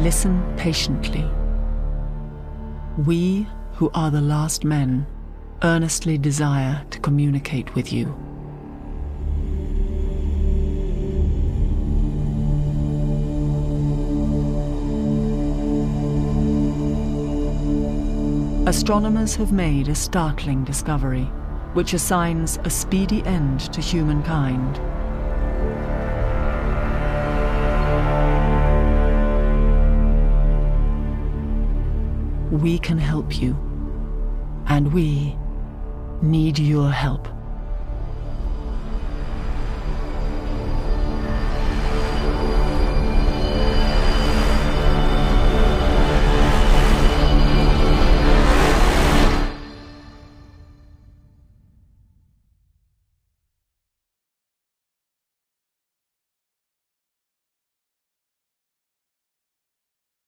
listen patiently. We, who are the last men, earnestly desire to communicate with you. Astronomers have made a startling discovery, which assigns a speedy end to humankind. We can help you, and we need your help.